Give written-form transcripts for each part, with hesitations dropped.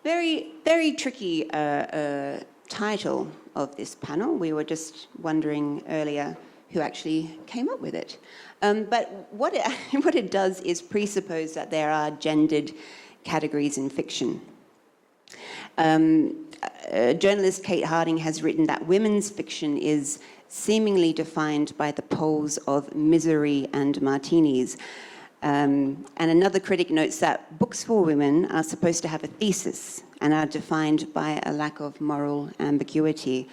Very, very tricky title of this panel. We were just wondering earlier who actually came up with it. But what it does is presuppose that there are gendered categories in fiction. Journalist Kate Harding has written that women's fiction is seemingly defined by the poles of misery and martinis. And another critic notes that books for women are supposed to have a thesis and are defined by a lack of moral ambiguity.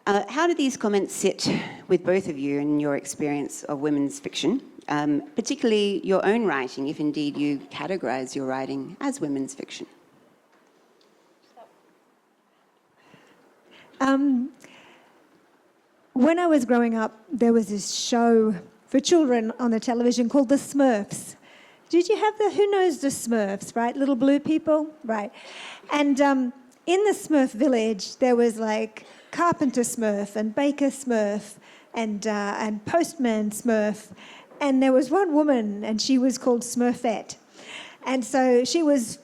How do these comments sit with both of you in your experience of women's fiction, particularly your own writing, if indeed you categorize your writing as women's fiction? When I was growing up, there was this show for children on the television called The Smurfs. Did you have who knows the Smurfs, right? Little blue people, right? And in the Smurf village, there was like Carpenter Smurf and Baker Smurf and Postman Smurf. And there was one woman, and she was called Smurfette. And so she was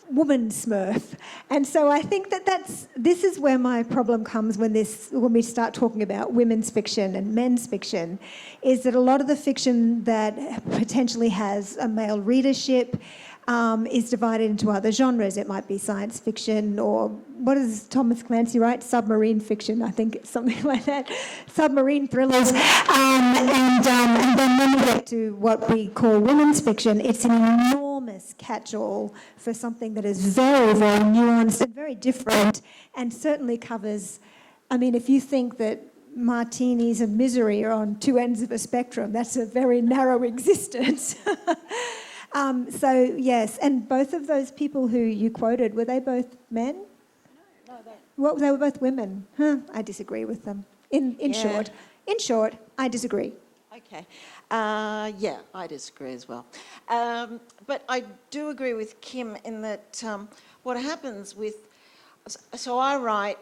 woman Smurf. And so I think this is where my problem comes when we start talking about women's fiction and men's fiction, is that a lot of the fiction that potentially has a male readership is divided into other genres. It might be science fiction, or what does Thomas Clancy write? Submarine fiction, I think it's something like that. Submarine thrillers. And then when we get to what we call women's fiction, it's an enormous catch-all for something that is very, very nuanced and very different, and certainly covers, I mean, if you think that martinis and misery are on two ends of a spectrum, that's a very narrow existence. So, yes, and both of those people who you quoted, were they both men? No, they were both women. I disagree with them. In short, I disagree. Okay. Yeah, I disagree as well. But I do agree with Kim in that what happens with... So I write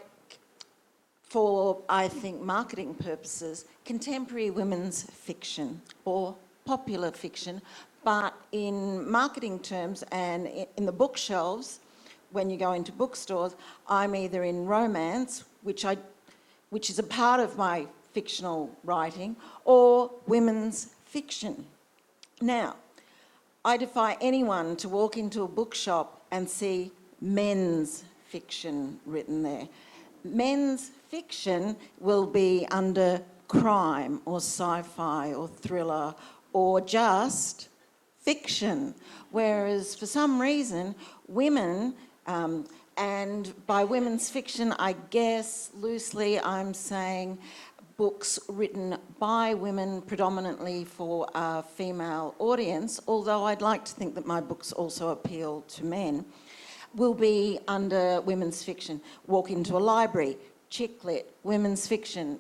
for, I think, marketing purposes, contemporary women's fiction or popular fiction, but in marketing terms and in the bookshelves, when you go into bookstores, I'm either in romance, which is a part of my fictional writing, or women's fiction. Now, I defy anyone to walk into a bookshop and see men's fiction written there. Men's fiction will be under crime or sci-fi or thriller or just fiction, whereas for some reason women, and by women's fiction I guess loosely I'm saying books written by women predominantly for a female audience, although I'd like to think that my books also appeal to men, will be under women's fiction. Walk into a library, chick lit, women's fiction,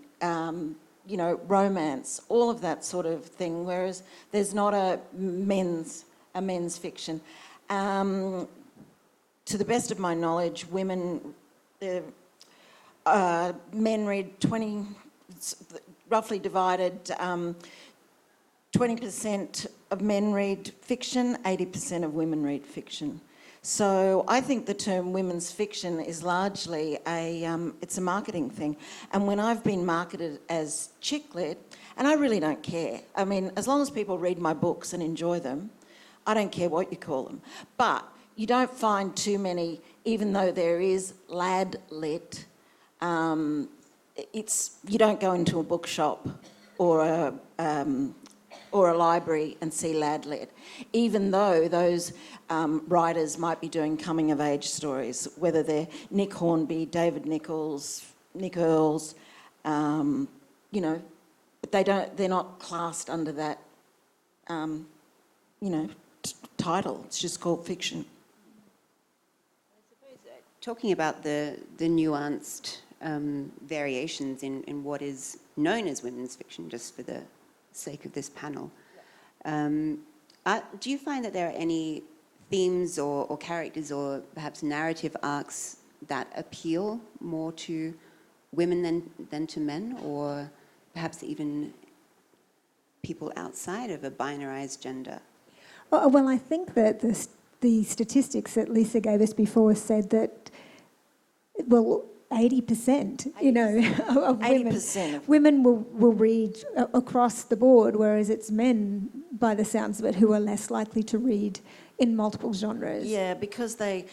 you know, romance, all of that sort of thing, whereas there's not a men's fiction. To the best of my knowledge, men read roughly divided, 20% of men read fiction, 80% of women read fiction. So I think the term women's fiction is largely it's a marketing thing. And when I've been marketed as chick lit, and I really don't care. I mean, as long as people read my books and enjoy them, I don't care what you call them. But you don't find too many, even though there is lad lit, you don't go into a bookshop or a library and see lad lit, even though those writers might be doing coming of age stories, whether they're Nick Hornby, David Nichols, Nick Earls, you know, but they're not classed under that, you know, title. It's just called fiction. I suppose talking about the nuanced variations in what is known as women's fiction, just for the sake of this panel, do you find that there are any themes or characters or perhaps narrative arcs that appeal more to women than to men, or perhaps even people outside of a binarized gender? Well, I think that the statistics that Lisa gave us before said that, well, 80%, you know, of women. 80% of Women will read across the board, whereas it's men, by the sounds of it, who are less likely to read in multiple genres. Yeah, because they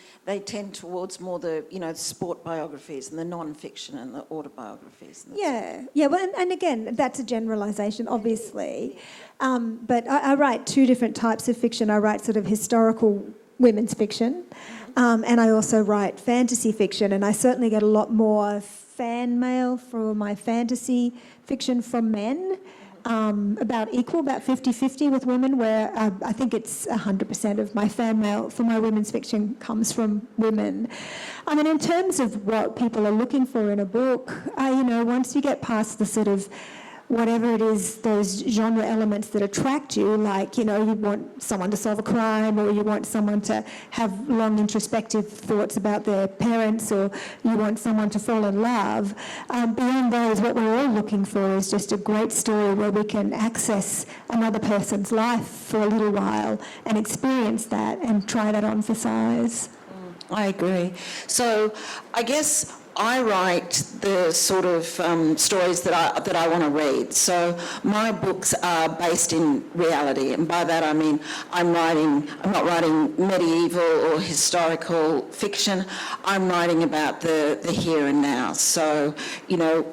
tend towards more the, you know, sport biographies and the non-fiction and the autobiographies. And Yeah, well, and again, that's a generalisation, obviously. But I write two different types of fiction. I write sort of historical women's fiction, and I also write fantasy fiction, and I certainly get a lot more fan mail for my fantasy fiction from men. About equal, about 50-50 with women, where I think it's 100% of my fan mail for my women's fiction comes from women. I mean, in terms of what people are looking for in a book, you know, once you get past the sort of whatever it is, those genre elements that attract you, like, you know, you want someone to solve a crime, or you want someone to have long introspective thoughts about their parents, or you want someone to fall in love. Beyond those, what we're all looking for is just a great story where we can access another person's life for a little while and experience that and try that on for size. I agree. So I guess I write the sort of stories that I want to read. So my books are based in reality, and by that I mean I'm not writing medieval or historical fiction. I'm writing about the here and now. So, you know,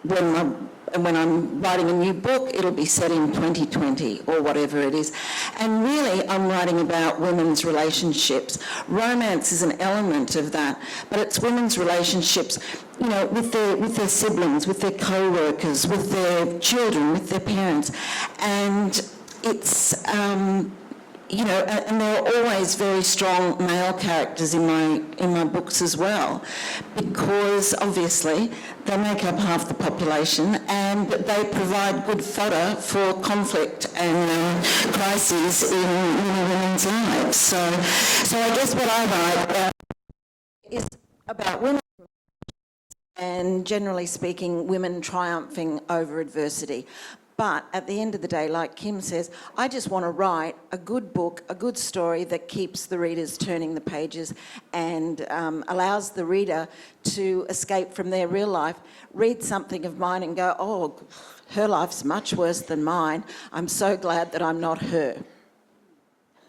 when I'm writing a new book, it'll be set in 2020 or whatever it is. And really, I'm writing about women's relationships. Romance is an element of that, but it's women's relationships, you know, with their siblings, with their co-workers, with their children, with their parents. And it's, you know, and there are always very strong male characters in my books as well, because obviously they make up half the population, and they provide good fodder for conflict and crises in women's lives. So I guess what I write is about women, and generally speaking, women triumphing over adversity. But at the end of the day, like Kim says, I just want to write a good book, a good story that keeps the readers turning the pages and allows the reader to escape from their real life, read something of mine and go, oh, her life's much worse than mine. I'm so glad that I'm not her.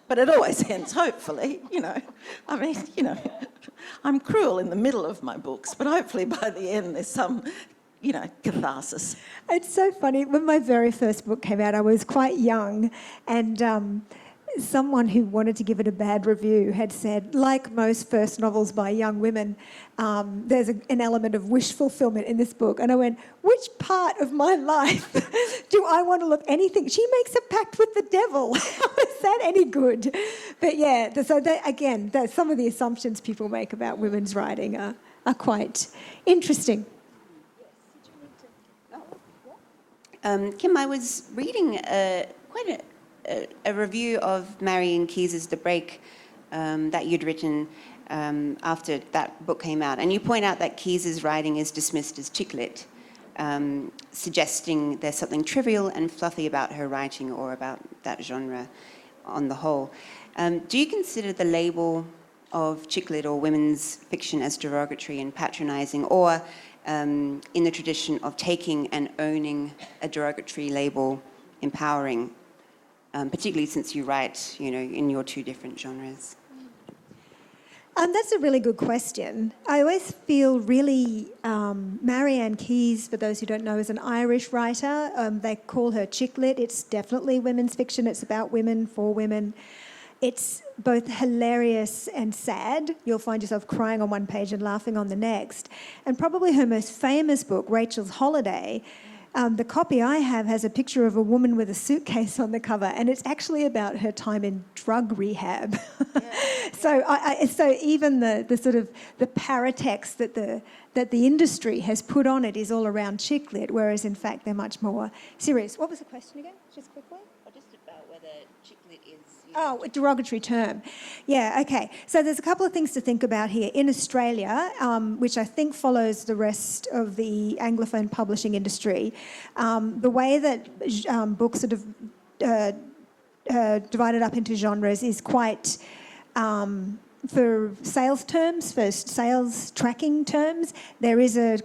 But it always ends, hopefully, you know. I mean, you know, I'm cruel in the middle of my books, but hopefully by the end there's some, you know, catharsis. It's so funny. When my very first book came out, I was quite young, and someone who wanted to give it a bad review had said, like most first novels by young women, there's an element of wish fulfillment in this book. And I went, which part of my life do I want to look anything? She makes a pact with the devil. How is that any good? But yeah, so again, some of the assumptions people make about women's writing are quite interesting. Kim, I was reading quite a review of Marion Keyes's The Break that you'd written after that book came out, and you point out that Keyes's writing is dismissed as chick lit, suggesting there's something trivial and fluffy about her writing or about that genre on the whole. Do you consider the label of chick lit or women's fiction as derogatory and patronising, or in the tradition of taking and owning a derogatory label empowering, particularly since you write, you know, in your two different genres? That's a really good question. I always feel really, Marianne Keyes, for those who don't know, is an Irish writer. They call her chick lit. It's definitely women's fiction. It's about women, for women. It's both hilarious and sad. You'll find yourself crying on one page and laughing on the next. And probably her most famous book, Rachel's Holiday, the copy I have has a picture of a woman with a suitcase on the cover, and it's actually about her time in drug rehab. Yeah. So even the sort of the paratext that the industry has put on it is all around chick lit, whereas in fact they're much more serious. What was the question again, just quickly? Just about whether chick lit is... Oh, a derogatory term. Yeah, okay. So there's a couple of things to think about here. In Australia, which I think follows the rest of the Anglophone publishing industry, the way that books are divided up into genres is quite for sales terms, for sales tracking terms, there is a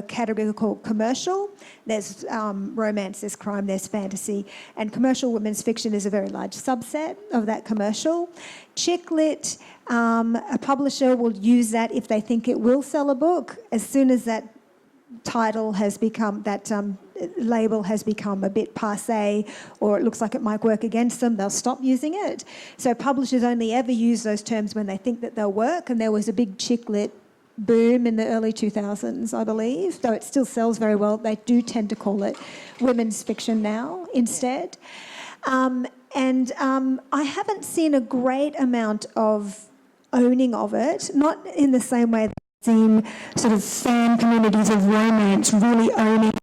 category called commercial. There's romance, there's crime, there's fantasy, and commercial women's fiction is a very large subset of that commercial. Chick lit, a publisher will use that if they think it will sell a book. As soon as that title has become, that label has become a bit passé, or it looks like it might work against them, they'll stop using it. So publishers only ever use those terms when they think that they'll work, and there was a big chick lit boom in the early 2000s, I believe, though it still sells very well. They do tend to call it women's fiction now instead. I haven't seen a great amount of owning of it, not in the same way that I've seen sort of fan communities of romance really owning.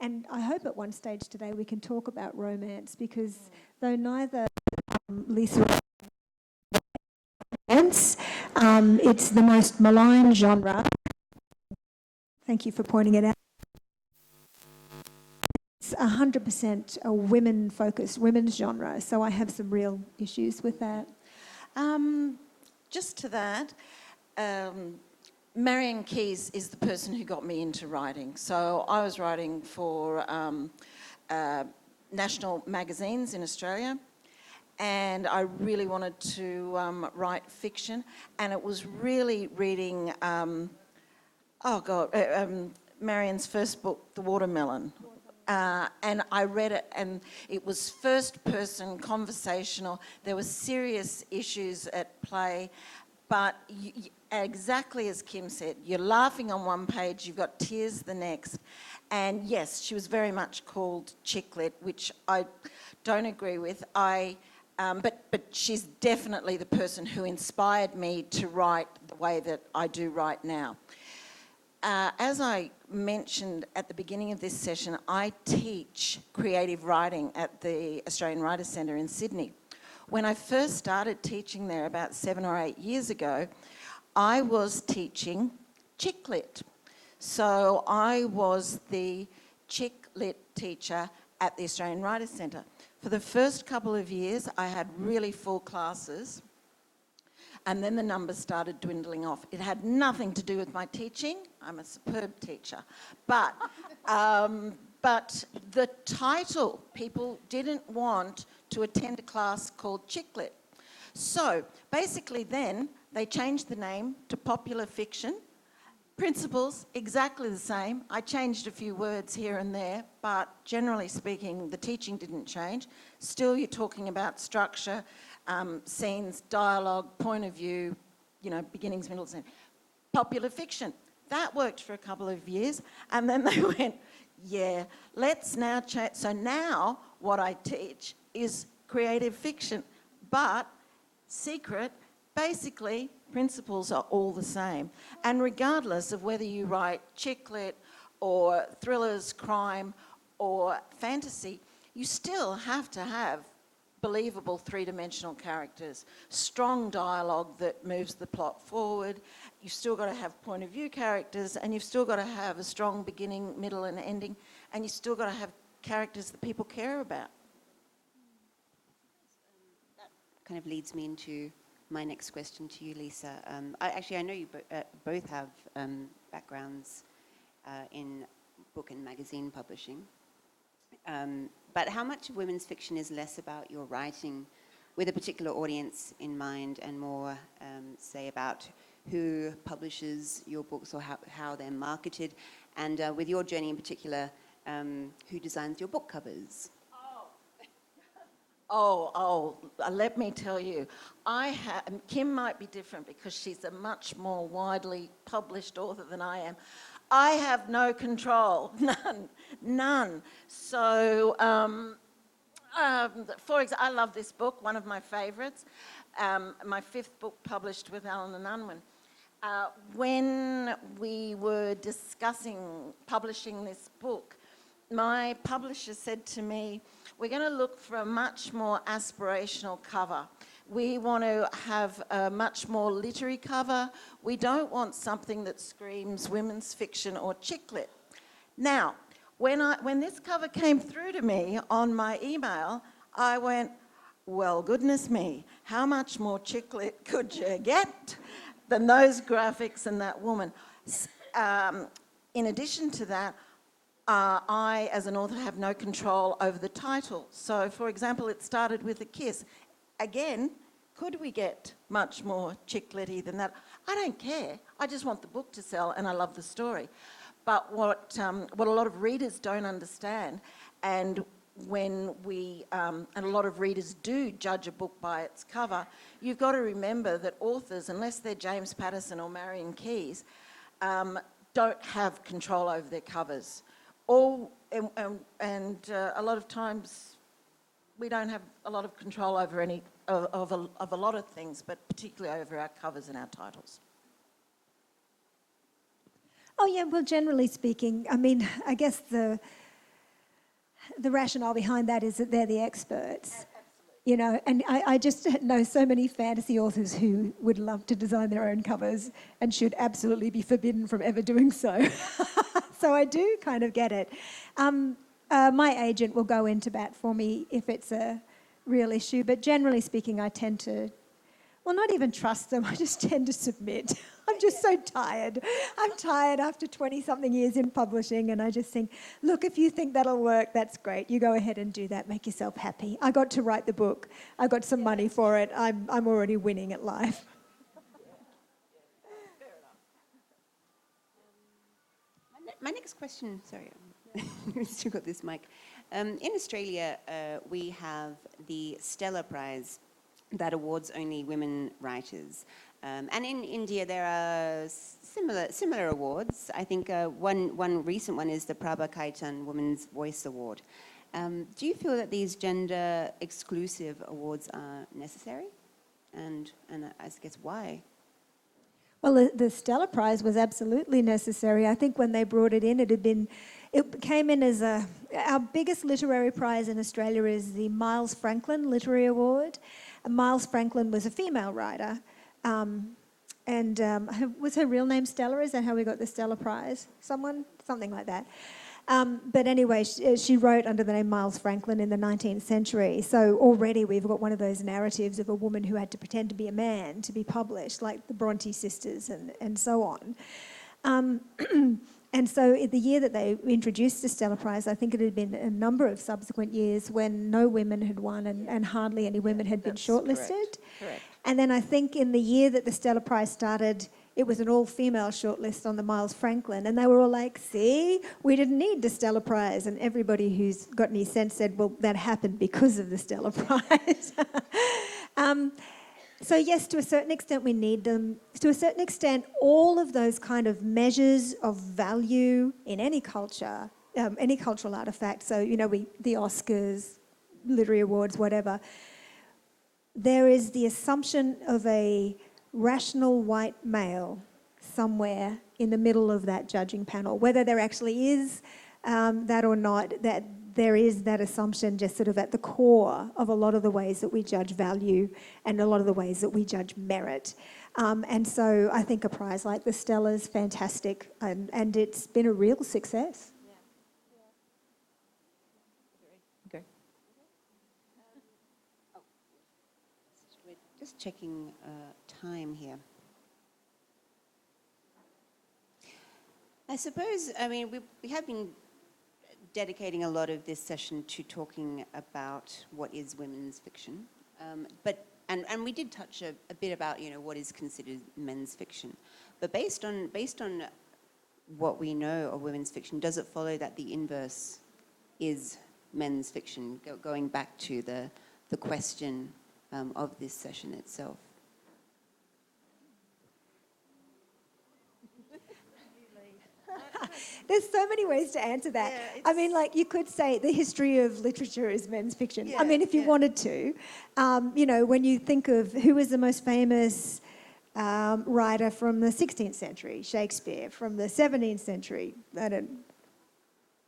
And I hope at one stage today we can talk about romance, because though neither Lisa it's the most maligned genre. Thank you for pointing it out. It's 100% a women-focused, women's genre, so I have some real issues with that. Just to that, Marion Keyes is the person who got me into writing. So I was writing for national magazines in Australia, and I really wanted to write fiction, and it was really reading, Marion's first book, The Watermelon. And I read it, and it was first-person conversational. There were serious issues at play, but exactly as Kim said, you're laughing on one page, you've got tears the next. And yes, she was very much called chick lit, which I don't agree with. But she's definitely the person who inspired me to write the way that I do right now. As I mentioned at the beginning of this session, I teach creative writing at the Australian Writers' Centre in Sydney. When I first started teaching there about 7 or 8 years ago, I was teaching chick lit. So I was the chick lit teacher at the Australian Writers' Centre. For the first couple of years, I had really full classes, and then the numbers started dwindling off. It had nothing to do with my teaching. I'm a superb teacher. But the title, people didn't want to attend a class called chick lit. So basically then, they changed the name to popular fiction. Principles, exactly the same. I changed a few words here and there, but generally speaking, the teaching didn't change. Still, you're talking about structure, scenes, dialogue, point of view, beginnings, middles, and popular fiction. That worked for a couple of years, and then they went, yeah, let's now change. So now what I teach is creative fiction, but secret, basically, principles are all the same. And regardless of whether you write chick lit or thrillers, crime or fantasy, you still have to have believable three-dimensional characters, strong dialogue that moves the plot forward. You've still got to have point of view characters, and you've still got to have a strong beginning, middle and ending, and you've still got to have characters that people care about. That kind of leads me into my next question to you, Lisa. I know you both have backgrounds in book and magazine publishing, but how much of women's fiction is less about your writing with a particular audience in mind and more, say, about who publishes your books or how they're marketed, and with your journey in particular, who designs your book covers? Let me tell you, Kim might be different because she's a much more widely published author than I am. I have no control, none. So, for example, I love this book, one of my favourites, my 5th book published with Allen and Unwin. When we were discussing publishing this book, my publisher said to me, we're going to look for a much more aspirational cover. We want to have a much more literary cover. We don't want something that screams women's fiction or chick lit. Now, when this cover came through to me on my email, I went, well, goodness me, how much more chick lit could you get than those graphics and that woman? In addition to that, I, as an author, have no control over the title. So, for example, it started with a kiss. Again, could we get much more chick-litty than that? I don't care. I just want the book to sell, and I love the story. But what a lot of readers don't understand, and when and a lot of readers do judge a book by its cover, you've got to remember that authors, unless they're James Patterson or Marion Keyes, don't have control over their covers. And a lot of times we don't have a lot of control over any of a lot of things, but particularly over our covers and our titles. Oh yeah, well, generally speaking, I mean, I guess the rationale behind that is that they're the experts. You know, and I just know so many fantasy authors who would love to design their own covers and should absolutely be forbidden from ever doing so. So I do kind of get it. My agent will go into bat for me if it's a real issue, but generally speaking, I tend to, well, not even trust them, I just tend to submit. I'm just so tired. I'm tired after 20-something years in publishing, and I just think, look, if you think that'll work, that's great. You go ahead and do that. Make yourself happy. I got to write the book. I got some money for it. I'm already winning at life. My next question, sorry, we've still got this mic. In Australia, we have the Stella Prize that awards only women writers. And in India, there are similar awards. I think one recent one is the Prabha Kaitan Women's Voice Award. Do you feel that these gender-exclusive awards are necessary? And I guess why? Well, the Stella Prize was absolutely necessary. I think when they brought it in, it came in as our biggest literary prize in Australia is the Miles Franklin Literary Award. And Miles Franklin was a female writer. Was her real name Stella? Is that how we got the Stella Prize? Something like that. But anyway, she wrote under the name Miles Franklin in the 19th century. So already we've got one of those narratives of a woman who had to pretend to be a man to be published, like the Bronte sisters and so on. And so in the year that they introduced the Stella Prize, I think it had been a number of subsequent years when no women had won and hardly any women had been shortlisted. Correct. And then I think in the year that the Stella Prize started, it was an all-female shortlist on the Miles Franklin, and they were all like, see, we didn't need the Stella Prize. And everybody who's got any sense said, well, that happened because of the Stella Prize. So yes, to a certain extent we need them. To a certain extent, all of those kind of measures of value in any culture, any cultural artefact, so, you know, the Oscars, literary awards, whatever, there is the assumption of a rational white male somewhere in the middle of that judging panel. Whether there actually is that or not, that there is that assumption just sort of at the core of a lot of the ways that we judge value and a lot of the ways that we judge merit. And so I think a prize like the Stella is fantastic, and it's been a real success. Okay. We're just checking time here. I suppose, I mean, we have been dedicating a lot of this session to talking about what is women's fiction, and we did touch a bit about, you know, what is considered men's fiction. But based on what we know of women's fiction, does it follow that the inverse is men's fiction? Going back to the question of this session itself. There's so many ways to answer that. Yeah, I mean, like, you could say the history of literature is men's fiction. Yeah, I mean, if you wanted to. You know, when you think of who was the most famous writer from the 16th century, Shakespeare, from the 17th century, 16th,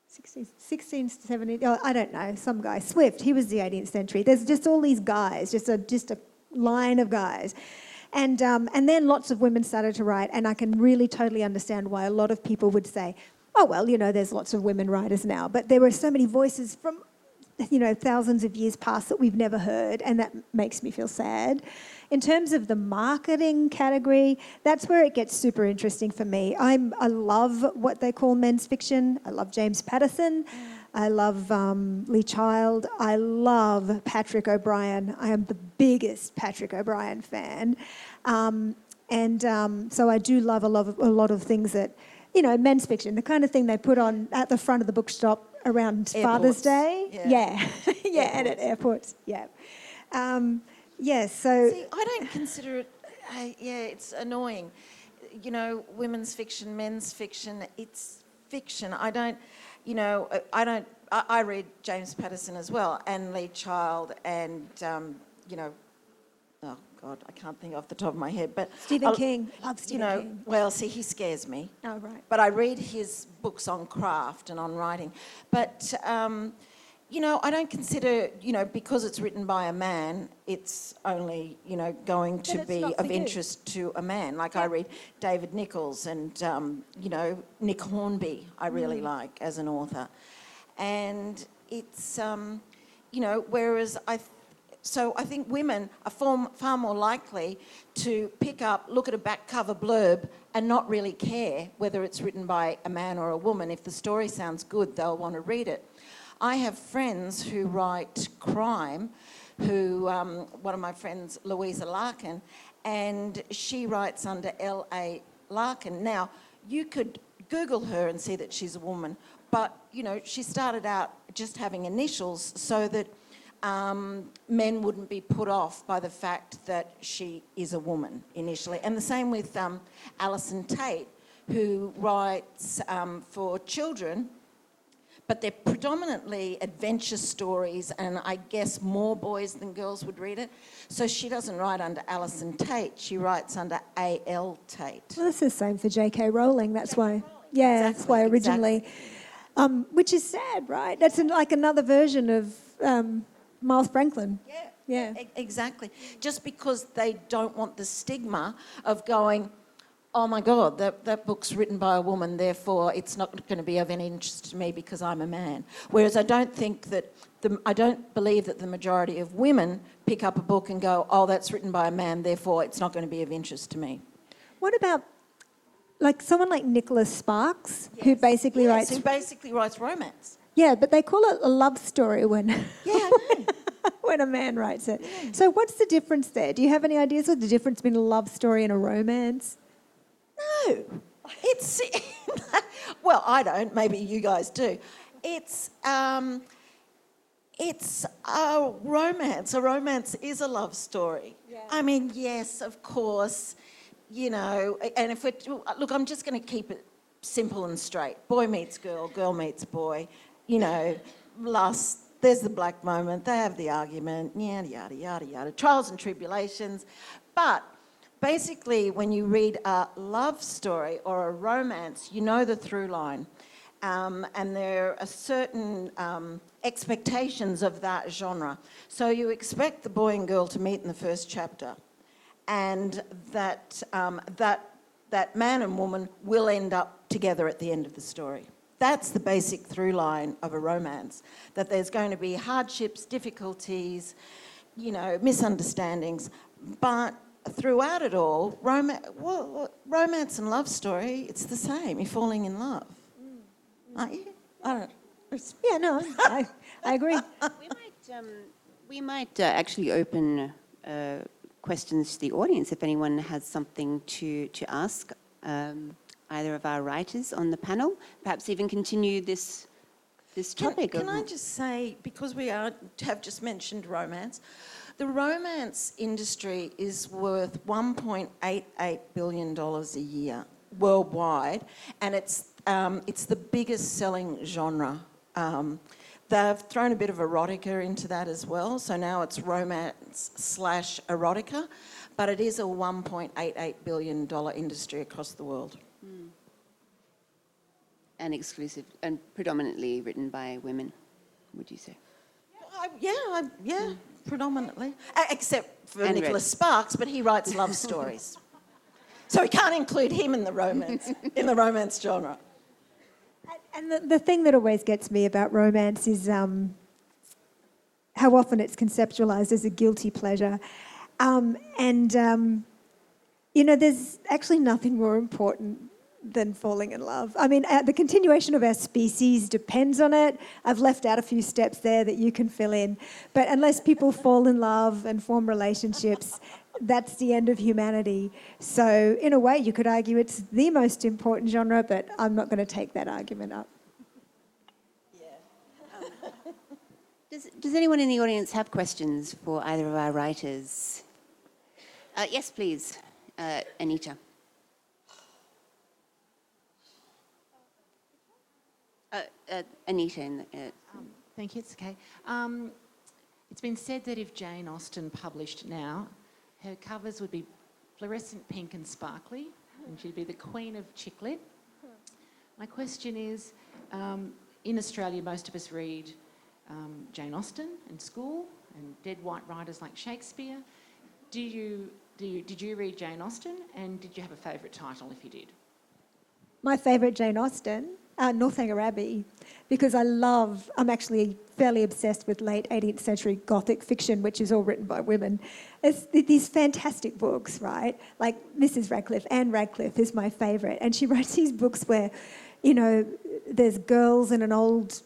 17th, oh, I don't know, some guy, Swift, he was the 18th century. There's just all these guys, just a line of guys. And then lots of women started to write, and I can really totally understand why a lot of people would say, oh, well, you know, there's lots of women writers now. But there were so many voices from thousands of years past that we've never heard, and that makes me feel sad. In terms of the marketing category, that's where it gets super interesting for me. I love what they call men's fiction. I love James Patterson. I love Lee Child. I love Patrick O'Brian. I am the biggest Patrick O'Brian fan. So I do love a lot of things that, men's fiction, the kind of thing they put on at the front of the bookshop around Father's Day. Yeah. And at airports. Yeah. So... See, I don't consider it... it's annoying. Women's fiction, men's fiction, it's fiction. I read James Patterson as well, and Lee Child, and, oh, God, I can't think off the top of my head, but... Stephen King. Love Stephen King. Well, see, he scares me. Oh, right. But I read his books on craft and on writing. But, I don't consider, because it's written by a man, it's only, going to be of interest to a man. Like I read David Nichols and, Nick Hornby I really like as an author. And it's, whereas I think women are far more likely to pick up, look at a back cover blurb and not really care whether it's written by a man or a woman. If the story sounds good, they'll want to read it. I have friends who write crime, one of my friends, Louisa Larkin, and she writes under L.A. Larkin. Now, you could Google her and see that she's a woman, but, she started out just having initials so that men wouldn't be put off by the fact that she is a woman initially. And the same with Alison Tate, who writes for children, but they're predominantly adventure stories, and I guess more boys than girls would read it. So she doesn't write under Alison Tate, she writes under A.L. Tate. Well, that's the same for J.K. Rowling, that's why. Yeah, exactly, that's why originally... which is sad, right? That's like another version of... Miles Franklin. Yeah. Exactly. Just because they don't want the stigma of going, oh my God, that book's written by a woman, therefore it's not going to be of any interest to me because I'm a man. Whereas I don't believe that the majority of women pick up a book and go, oh, that's written by a man, therefore it's not going to be of interest to me. What about someone like Nicholas Sparks, who basically writes romance? Yeah, but they call it a love story when I know. when a man writes it. Yeah. So what's the difference there? Do you have any ideas of the difference between a love story and a romance? No. It's... well, I don't. Maybe you guys do. It's a romance. A romance is a love story. Yeah. I mean, yes, of course, and if it... Look, I'm just going to keep it simple and straight. Boy meets girl, girl meets boy. There's the black moment, they have the argument, yada, yada, yada, yada, trials and tribulations. But basically, when you read a love story or a romance, you know the through line. And there are certain expectations of that genre. So you expect the boy and girl to meet in the first chapter, and that man and woman will end up together at the end of the story. That's the basic through line of a romance, that there's going to be hardships, difficulties, misunderstandings, but throughout it all, romance and love story, it's the same. You're falling in love. Aren't you? I don't know. Yeah, no, I agree. We might actually open questions to the audience if anyone has something to ask either of our writers on the panel, perhaps even continue this topic. Can I just say, because we have just mentioned romance, the romance industry is worth $1.88 billion a year worldwide, and it's the biggest selling genre. They've thrown a bit of erotica into that as well, so now it's romance/erotica, but it is a $1.88 billion industry across the world. And exclusive, and predominantly written by women, would you say? Predominantly. Except for Nicholas Sparks, but he writes love stories. So we can't include him in the romance genre. And the thing that always gets me about romance is how often it's conceptualized as a guilty pleasure. There's actually nothing more important than falling in love. I mean, the continuation of our species depends on it. I've left out a few steps there that you can fill in. But unless people fall in love and form relationships, that's the end of humanity. So in a way, you could argue it's the most important genre, but I'm not going to take that argument up. Does anyone in the audience have questions for either of our writers? Yes, please, Anita. Anita. Thank you, it's okay. It's been said that if Jane Austen published now, her covers would be fluorescent pink and sparkly, and she'd be the queen of chick lit. My question is, in Australia, most of us read Jane Austen in school and dead white writers like Shakespeare. Did you read Jane Austen, and did you have a favourite title if you did? My favourite Jane Austen, Northanger Abbey, because I'm actually fairly obsessed with late 18th century Gothic fiction, which is all written by women. It's these fantastic books, right? Like Mrs. Radcliffe, Anne Radcliffe is my favourite, and she writes these books where, there's girls in an old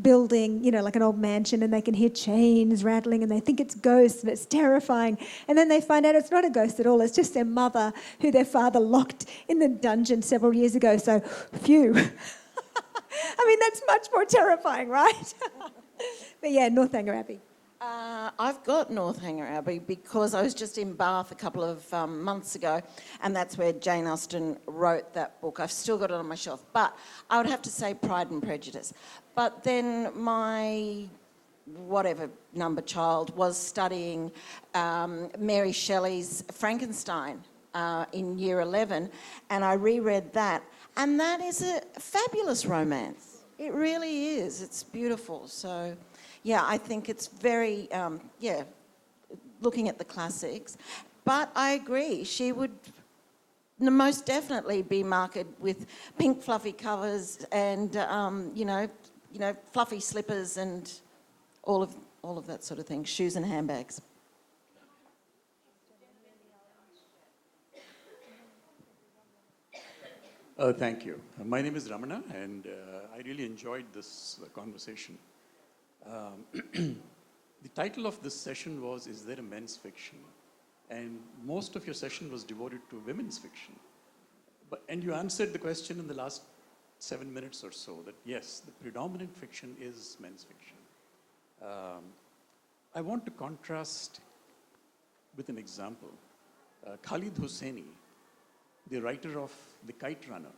building, like an old mansion, and they can hear chains rattling and they think it's ghosts and it's terrifying. And then they find out it's not a ghost at all. It's just their mother who their father locked in the dungeon several years ago. So, phew. I mean, that's much more terrifying, right? But yeah, Northanger Abbey. I've got Northanger Abbey because I was just in Bath a couple of months ago, and that's where Jane Austen wrote that book. I've still got it on my shelf, but I would have to say Pride and Prejudice. But then my whatever number child was studying Mary Shelley's Frankenstein in year 11, and I reread that, and that is a fabulous romance. It really is. It's beautiful. So, yeah, I think it's very, looking at the classics. But I agree, she would most definitely be marketed with pink fluffy covers and, fluffy slippers and all of that sort of thing, shoes and handbags. Thank you. My name is Ramana, and I really enjoyed this conversation. The title of this session was, Is There a Men's Fiction? And most of your session was devoted to women's fiction. And you answered the question in the last 7 minutes or so, that yes, the predominant fiction is men's fiction. I want to contrast with an example. Khalid Hosseini, the writer of The Kite Runner.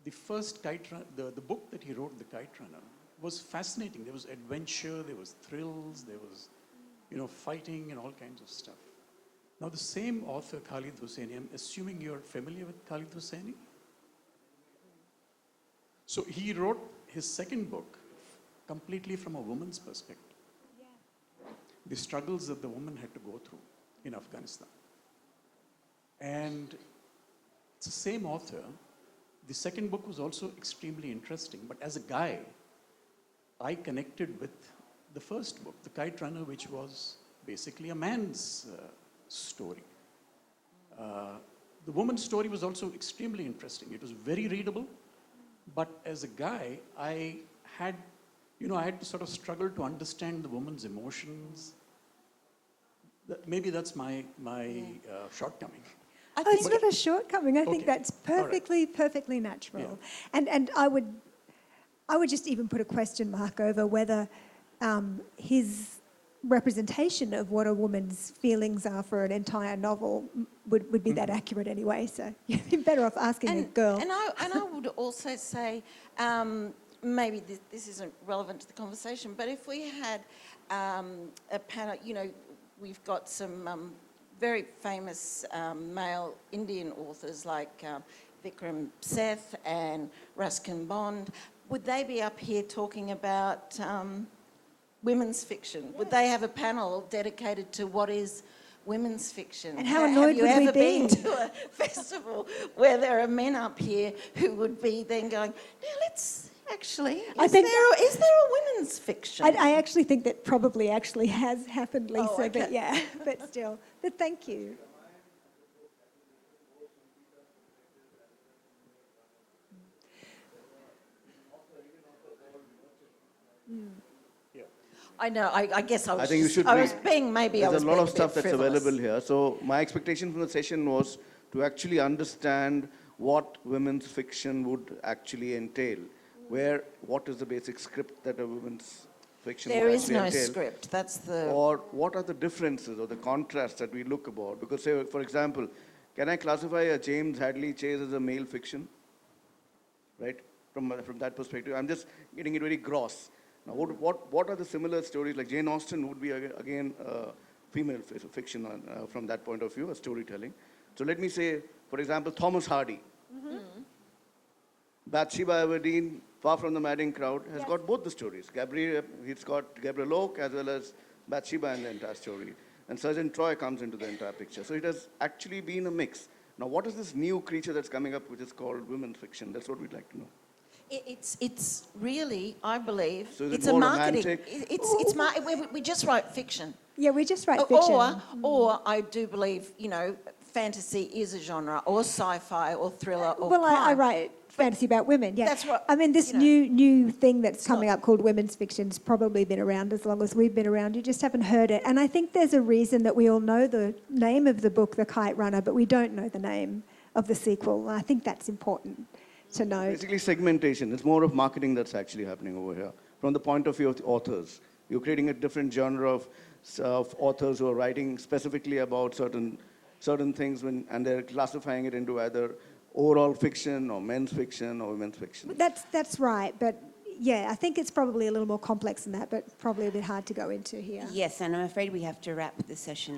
The first the book that he wrote, The Kite Runner, was fascinating. There was adventure, there was thrills, there was, fighting and all kinds of stuff. Now the same author, Khalid Hosseini, I'm assuming you're familiar with Khalid Hosseini? So he wrote his second book completely from a woman's perspective. Yeah. The struggles that the woman had to go through in Afghanistan. And it's the same author. The second book was also extremely interesting, but as a guy, I connected with the first book, The Kite Runner, which was basically a man's story. The woman's story was also extremely interesting. It was very readable, but as a guy, I had to sort of struggle to understand the woman's emotions. Maybe that's my shortcoming. It's not a shortcoming. I think Okay. that's perfectly natural. Yeah. And I would just even put a question mark over whether his representation of what a woman's feelings are for an entire novel would be that accurate anyway. So you'd be better off asking a girl. And I would also say, maybe this isn't relevant to the conversation, but if we had a panel, we've got some very famous male Indian authors like Vikram Seth and Ruskin Bond. Would they be up here talking about women's fiction? Yeah. Would they have a panel dedicated to what is women's fiction? And how annoyed would we be? Have you ever been to a festival where there are men up here who would be then going, now let's Actually, I is think- is there a women's fiction? I actually think that probably actually has happened, Lisa, Oh, okay. but yeah, but still. But thank you. I know. I guess I was. I think you should I read. was being maybe. I There's was a lot being of a bit stuff that's frivolous. available here. So my expectation from the session was to actually understand what women's fiction would actually entail. What is the basic script that a women's fiction There would is actually no entail? script. That's the. Or what are the differences or the contrasts that we look about? Because say, for example, can I classify a James Hadley Chase as a male fiction? Right? From that perspective, I'm just getting it very gross. Now, what are the similar stories? Like Jane Austen would be again female fiction from that point of view, a storytelling. So let me say, for example, Thomas Hardy. Bathsheba Everdeen, Far from the Madding Crowd, has got both the stories. He's got Gabriel Oak as well as Bathsheba in the entire story. And Sergeant Troy comes into the entire picture. So it has actually been a mix. Now, what is this new creature that's coming up which is called women's fiction? That's what we'd like to know. It's really, I believe, So is it it's a more marketing. romantic? We just write fiction. Yeah, we just write fiction. Or I do believe, fantasy is a genre, or sci-fi, or thriller, or Well, I crime. write fantasy about women, yeah. That's what- I mean, this you know. new thing that's coming up called women's fiction's probably been around as long as we've been around. You just haven't heard it. And I think there's a reason that we all know the name of the book, The Kite Runner, but we don't know the name of the sequel. And I think that's important to know. Basically, segmentation. It's more of marketing that's actually happening over here. From the point of view of the authors, you're creating a different genre of authors who are writing specifically about certain things, and they're classifying it into either overall fiction or men's fiction or women's fiction. That's right, but yeah, I think it's probably a little more complex than that, but probably a bit hard to go into here. Yes, and I'm afraid we have to wrap the session.